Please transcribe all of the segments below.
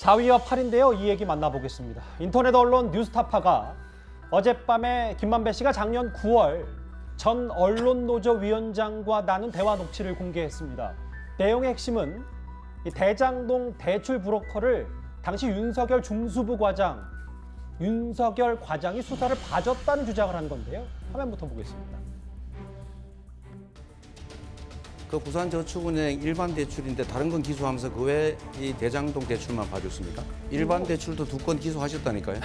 4위와 8위인데요. 이 얘기 만나보겠습니다. 인터넷 언론 뉴스타파가 어젯밤에 김만배 씨가 작년 9월 전 언론노조 위원장과 나눈 대화 녹취를 공개했습니다. 내용의 핵심은 이 대장동 대출 브로커를 당시 윤석열 중수부 과장, 윤석열 과장이 수사를 봐줬다는 주장을 한 건데요. 화면부터 보겠습니다. 그 부산저축은행 일반 대출인데 다른 건 기소하면서 그 외에 이 대장동 대출만 봐줬습니까? 일반 대출도 2건 기소하셨다니까요.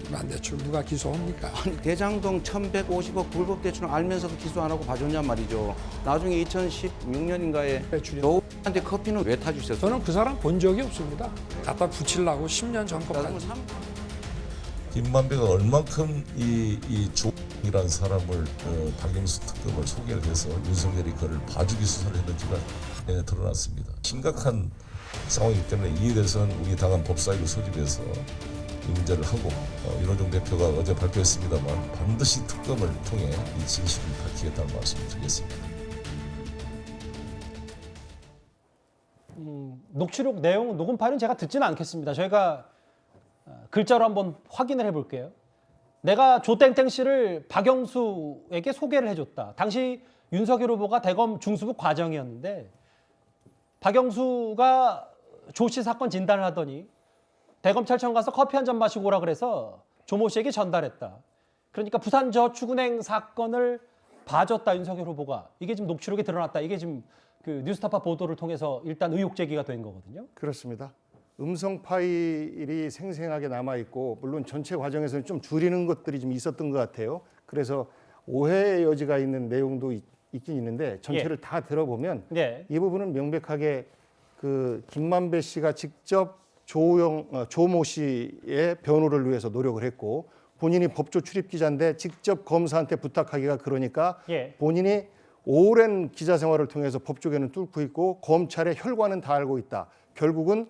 일반 대출 누가 기소합니까? 아니 대장동 1,150억 불법 대출을 알면서도 기소 안 하고 봐줬냔 말이죠. 나중에 2016년인가에 대출이 노한테 커피는 왜 타주셨어요? 저는 그 사람 본 적이 없습니다. 갖다 붙이려고 10년 전까지. 김만배가 얼만큼 이 조이라는 사람을 박영수 특검을 소개를 해서 윤석열이 그를 봐주기 수사를 했는지가 드러났습니다. 심각한 상황이기 때문에 이에 대해서는 우리 당은 법사위를 소집해서 이 문제를 하고 윤호중 대표가 어제 발표했습니다만 반드시 특검을 통해 이 진실을 밝히겠다는 말씀을 드리겠습니다. 녹취록 내용, 녹음 파일은 제가 듣지는 않겠습니다. 저희가 글자로 한번 확인을 해볼게요. 내가 조땡땡 씨를 박영수에게 소개를 해줬다. 당시 윤석열 후보가 대검 중수부 과장이었는데 박영수가 조 씨 사건 진단을 하더니 대검찰청 가서 커피 한 잔 마시고 오라 그래서 조모 씨에게 전달했다. 그러니까 부산저축은행 사건을 봐줬다 윤석열 후보가. 이게 지금 녹취록에 드러났다. 이게 지금 그 뉴스타파 보도를 통해서 일단 의혹 제기가 된 거거든요. 그렇습니다. 음성 파일이 생생하게 남아있고 물론 전체 과정에서는 좀 줄이는 것들이 좀 있었던 것 같아요. 그래서 오해의 여지가 있는 내용도 있긴 있는데 전체를 다 들어보면 이 부분은 명백하게 그 김만배 씨가 직접 조모 씨의 변호를 위해서 노력을 했고 본인이 법조 출입 기자인데 직접 검사한테 부탁하기가 그러니까 본인이 오랜 기자 생활을 통해서 법조계는 뚫고 있고 검찰의 혈관은 다 알고 있다. 결국은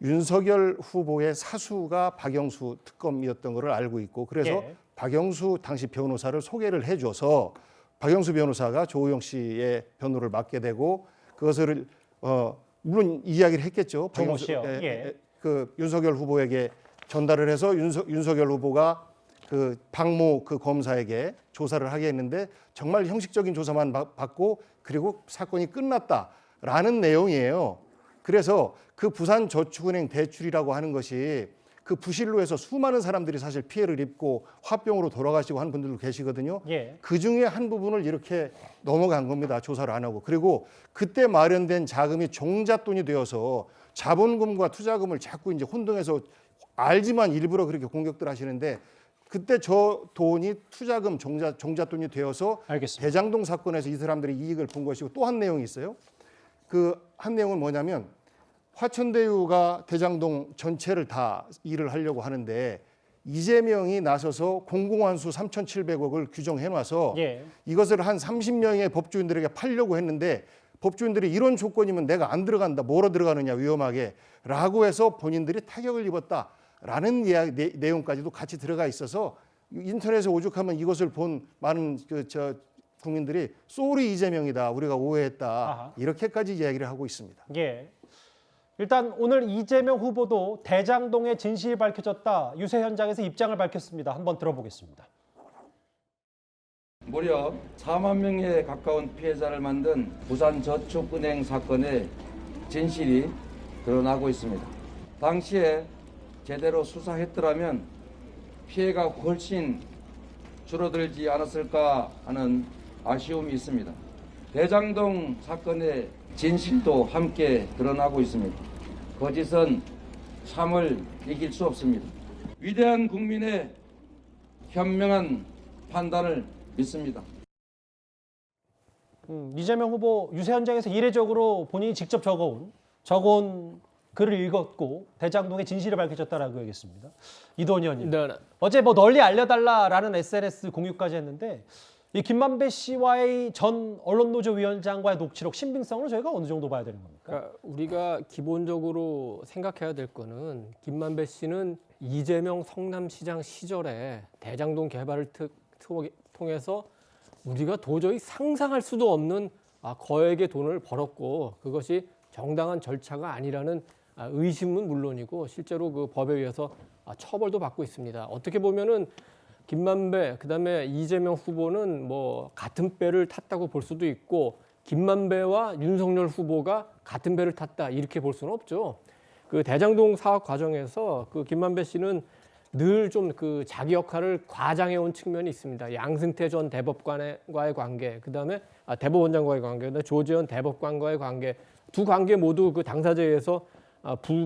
윤석열 후보의 사수가 박영수 특검이었던 것을 알고 있고 그래서 박영수 당시 변호사를 소개를 해줘서 박영수 변호사가 조우영 씨의 변호를 맡게 되고 그것을 물론 이야기를 했겠죠. 박영수 그 윤석열 후보에게 전달을 해서 윤석열 후보가 그 박모 그 검사에게 조사를 하게 했는데 정말 형식적인 조사만 받고 그리고 사건이 끝났다라는 내용이에요. 그래서 그 부산저축은행 대출이라고 하는 것이 그 부실로 해서 수많은 사람들이 사실 피해를 입고 화병으로 돌아가시고 하는 분들도 계시거든요. 그 중에 한 부분을 이렇게 넘어간 겁니다. 조사를 안 하고. 그리고 그때 마련된 자금이 종잣돈이 되어서 자본금과 투자금을 자꾸 이제 혼동해서 알지만 일부러 그렇게 공격들 하시는데 그때 저 돈이 투자금 종잣돈이 되어서 대장동 사건에서 이 사람들이 이익을 본 것이고 또 한 내용이 있어요. 그 한 내용은 뭐냐면 화천대유가 대장동 전체를 다 일을 하려고 하는데 이재명이 나서서 공공환수 3,700억을 규정해놔서 이것을 한 30명의 법조인들에게 팔려고 했는데 법조인들이 이런 조건이면 내가 안 들어간다. 뭐로 들어가느냐 위험하게 라고 해서 본인들이 타격을 입었다라는 내용까지도 같이 들어가 있어서 인터넷에 오죽하면 이것을 본 많은 국민들이 쏘리 이재명이다. 우리가 오해했다. 이렇게까지 이야기를 하고 있습니다. 일단 오늘 이재명 후보도 대장동의 진실이 밝혀졌다. 유세 현장에서 입장을 밝혔습니다. 한번 들어보겠습니다. 무려 4만 명에 가까운 피해자를 만든 부산저축은행 사건의 진실이 드러나고 있습니다. 당시에 제대로 수사했더라면 피해가 훨씬 줄어들지 않았을까 하는 아쉬움이 있습니다. 대장동 사건의 진실도 함께 드러나고 있습니다. 거짓은 참을 이길 수 없습니다. 위대한 국민의 현명한 판단을 믿습니다. 이재명 후보 유세 현장에서 이례적으로 본인이 직접 적어온 글을 읽었고 대장동의 진실이 밝혀졌다라고 얘기했습니다. 이도원 의원님, 어제 뭐 널리 알려달라라는 SNS 공유까지 했는데 이 김만배 씨와의 전 언론노조 위원장과의 녹취록 신빙성을 저희가 어느 정도 봐야 되는 겁니까? 그러니까 우리가 기본적으로 생각해야 될 거는 김만배 씨는 이재명 성남시장 시절에 대장동 개발을 통해서 우리가 도저히 상상할 수도 없는 거액의 돈을 벌었고 그것이 정당한 절차가 아니라는 의심은 물론이고 실제로 그 법에 의해서 처벌도 받고 있습니다. 어떻게 보면은 김만배 그다음에 이재명 후보는 뭐 같은 배를 탔다고 볼 수도 있고 김만배와 윤석열 후보가 같은 배를 탔다 이렇게 볼 수는 없죠. 그 대장동 사업 과정에서 그 김만배 씨는 늘 좀 그 자기 역할을 과장해 온 측면이 있습니다. 양승태 전 대법관과의 관계, 그다음에 대법원장과의 관계, 그다음에 조재현 대법관과의 관계, 두 관계 모두 그 당사자에서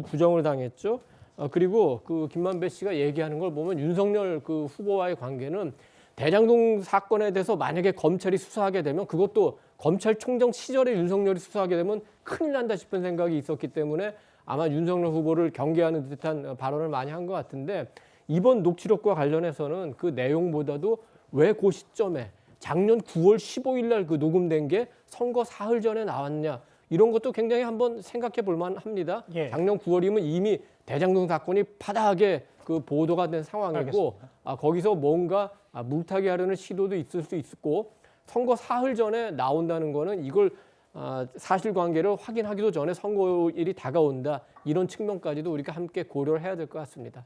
부정을 당했죠. 그리고 그 김만배 씨가 얘기하는 걸 보면 윤석열 그 후보와의 관계는 대장동 사건에 대해서 만약에 검찰이 수사하게 되면 그것도 검찰총장 시절에 윤석열이 수사하게 되면 큰일 난다 싶은 생각이 있었기 때문에 아마 윤석열 후보를 경계하는 듯한 발언을 많이 한 것 같은데 이번 녹취록과 관련해서는 그 내용보다도 왜 그 시점에 작년 9월 15일 날 그 녹음된 게 선거 사흘 전에 나왔냐 이런 것도 굉장히 한번 생각해 볼 만합니다. 예. 작년 9월이면 이미 대장동 사건이 파다하게 그 보도가 된 상황이고 거기서 뭔가 물타기 하려는 시도도 있을 수 있고 선거 사흘 전에 나온다는 거는 이걸 사실관계를 확인하기도 전에 선거일이 다가온다 이런 측면까지도 우리가 함께 고려를 해야 될 것 같습니다.